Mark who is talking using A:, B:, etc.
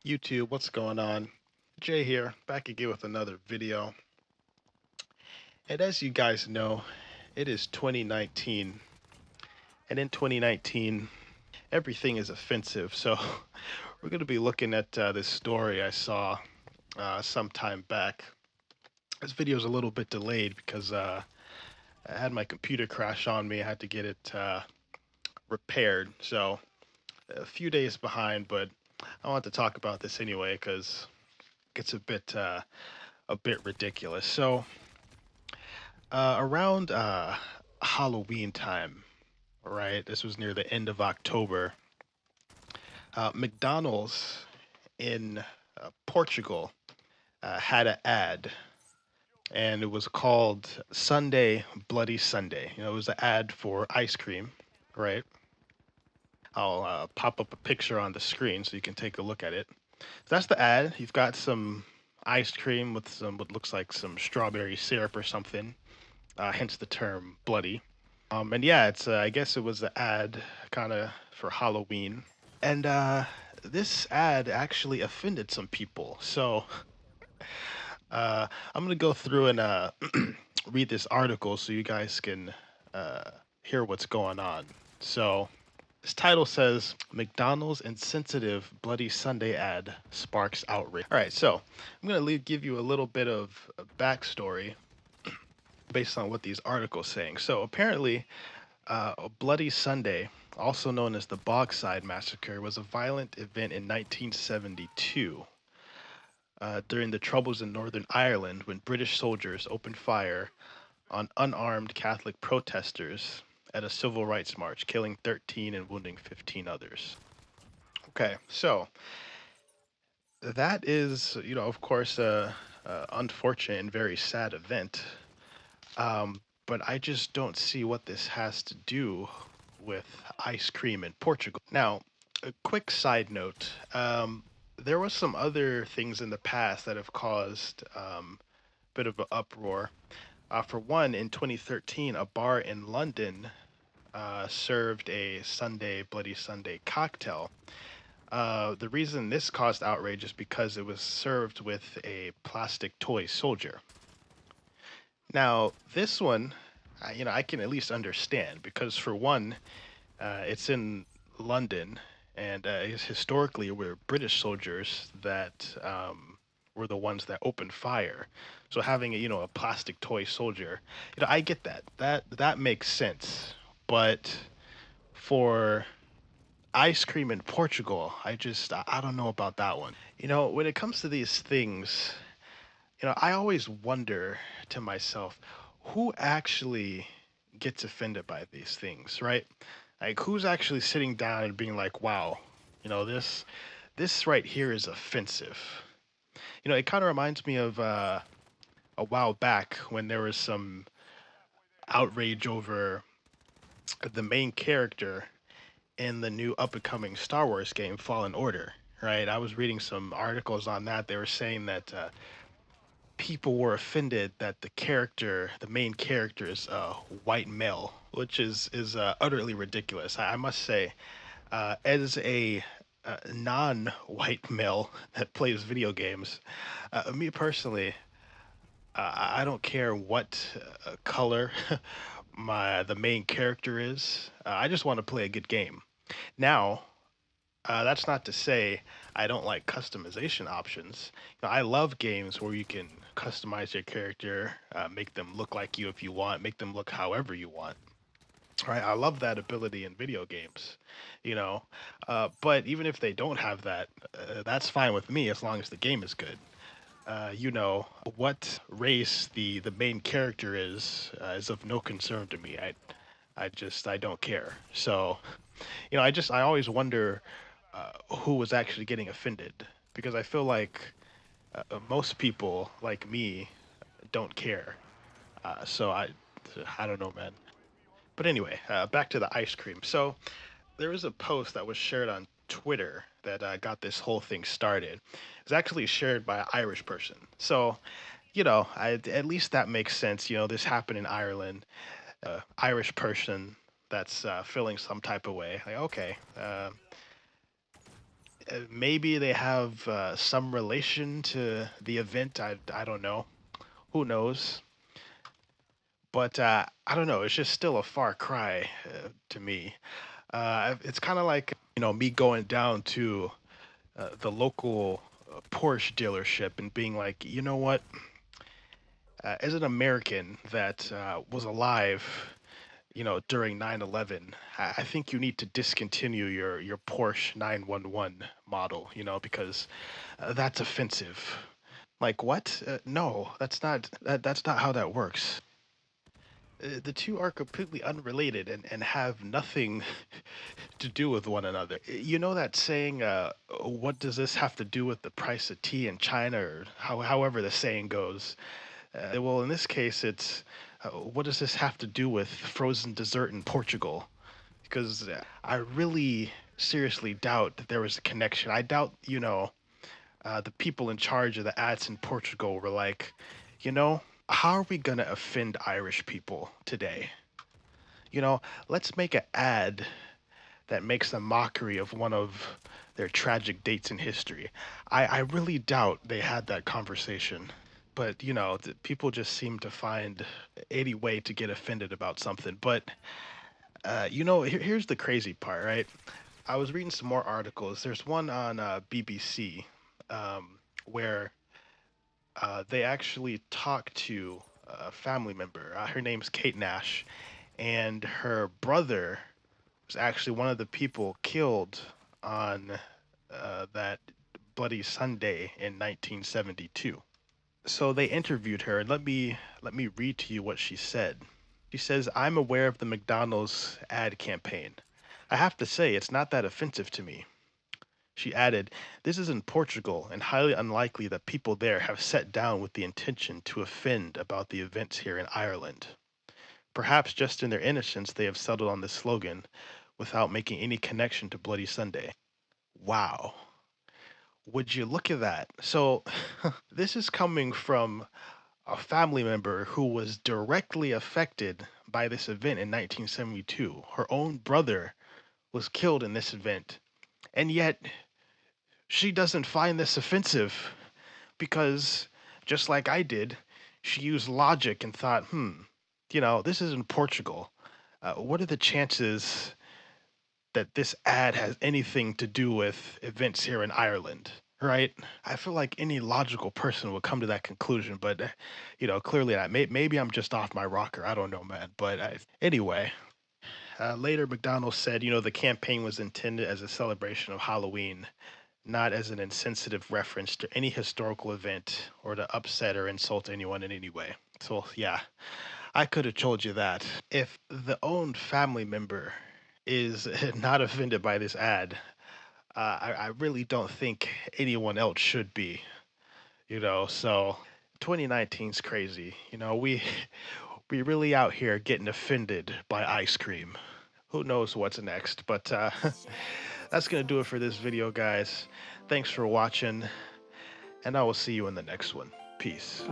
A: YouTube, what's going on? Jay here, back again with another video. And as you guys know, it is 2019, and in 2019, everything is offensive. So we're going to be looking at this story I saw some time back. This video is a little bit delayed because I had my computer crash on me. I had to get it repaired, so a few days behind. But I want to talk about this anyway because it gets a bit ridiculous. So around Halloween time, right? This was near the end of October. McDonald's in Portugal had an ad, and it was called Sunday Bloody Sunday. It was an ad for ice cream, right? I'll pop up a picture on the screen so you can take a look at it. So that's the ad. You've got some ice cream with some what looks like some strawberry syrup or something, hence the term bloody. And yeah, it's I guess it was the ad kind of for Halloween, and this ad actually offended some people. So I'm gonna go through and read this article so you guys can uh, hear what's going on. So this title says McDonald's insensitive Bloody Sunday ad sparks outrage. All right, so I'm gonna give you a little bit of a backstory based on what these articles saying. So apparently, Bloody Sunday, also known as the Bogside Massacre, was a violent event in 1972 during the Troubles in Northern Ireland when British soldiers opened fire on unarmed Catholic protesters at a civil rights march, killing 13 and wounding 15 others. Okay, so that is, of course, a unfortunate and very sad event. But I just don't see what this has to do with ice cream in Portugal. Now, a quick side note. There was some other things in the past that have caused a bit of an uproar. For one, in 2013, a bar in London served a Sunday Bloody Sunday cocktail. The reason this caused outrage is because it was served with a plastic toy soldier. Now, this one, I can at least understand because for one, it's in London, and historically were British soldiers that were the ones that opened fire. So having a plastic toy soldier, I get that. That makes sense. But for ice cream in Portugal, I don't know about that one. When it comes to these things, I always wonder to myself, who actually gets offended by these things, right? Like who's actually sitting down and being like, "Wow, this right here is offensive." It kind of reminds me of a while back when there was some outrage over the main character in the new up and coming Star Wars game, Fallen Order. Right, I was reading some articles on that. They were saying that people were offended that the main character, is a white male, which is utterly ridiculous. I must say, as a non-white male that plays video games, me personally, I don't care what color the main character is. I just want to play a good game. Now, that's not to say I don't like customization options. I love games where you can customize your character, make them look like you if you want, make them look however you want. Right? I love that ability in video games, you know. But even if they don't have that, that's fine with me as long as the game is good. What race the main character is of no concern to me. I don't care. So, I always wonder who was actually getting offended because I feel like most people like me don't care. So I don't know, man. But anyway, back to the ice cream. So there was a post that was shared on Twitter that got this whole thing started. It's actually shared by an Irish person. So at least that makes sense. This happened in Ireland. Irish person that's feeling some type of way. Like, okay, Maybe they have some relation to the event. I don't know. Who knows? But I don't know. It's just still a far cry to me. It's kind of like me going down to the local Porsche dealership and being like, you know what? As an American that was alive, during 9/11, I think you need to discontinue your Porsche 911 model, because that's offensive. Like what? No, that's not how that works. The two are completely unrelated and have nothing to do with one another. You know that saying, what does this have to do with the price of tea in China, or however the saying goes? Well, in this case, it's what does this have to do with frozen dessert in Portugal? Because I really seriously doubt that there was a connection. I doubt, the people in charge of the ads in Portugal were like, how are we going to offend Irish people today? Let's make an ad that makes a mockery of one of their tragic dates in history. I really doubt they had that conversation. But, people just seem to find any way to get offended about something. But, here's the crazy part, right? I was reading some more articles. There's one on BBC where they actually talked to a family member. Her name's Kate Nash, and her brother was actually one of the people killed on that Bloody Sunday in 1972. So they interviewed her, and let me read to you what she said. She says, "I'm aware of the McDonald's ad campaign. I have to say it's not that offensive to me." She added, "This is in Portugal and highly unlikely that people there have sat down with the intention to offend about the events here in Ireland. Perhaps just in their innocence they have settled on this slogan without making any connection to Bloody Sunday." Wow. Would you look at that? So this is coming from a family member who was directly affected by this event in 1972. Her own brother was killed in this event, and yet she doesn't find this offensive because, just like I did, she used logic and thought, this is in Portugal. What are the chances that this ad has anything to do with events here in Ireland? Right? I feel like any logical person would come to that conclusion, but clearly not. Maybe I'm just off my rocker. I don't know, man. But anyway, later McDonald said, the campaign was intended as a celebration of Halloween, not as an insensitive reference to any historical event or to upset or insult anyone in any way. So yeah, I could have told you that. If the own family member is not offended by this ad, I really don't think anyone else should be, So 2019 is crazy. We really out here getting offended by ice cream. Who knows what's next? But that's going to do it for this video, guys. Thanks for watching, and I will see you in the next one. Peace.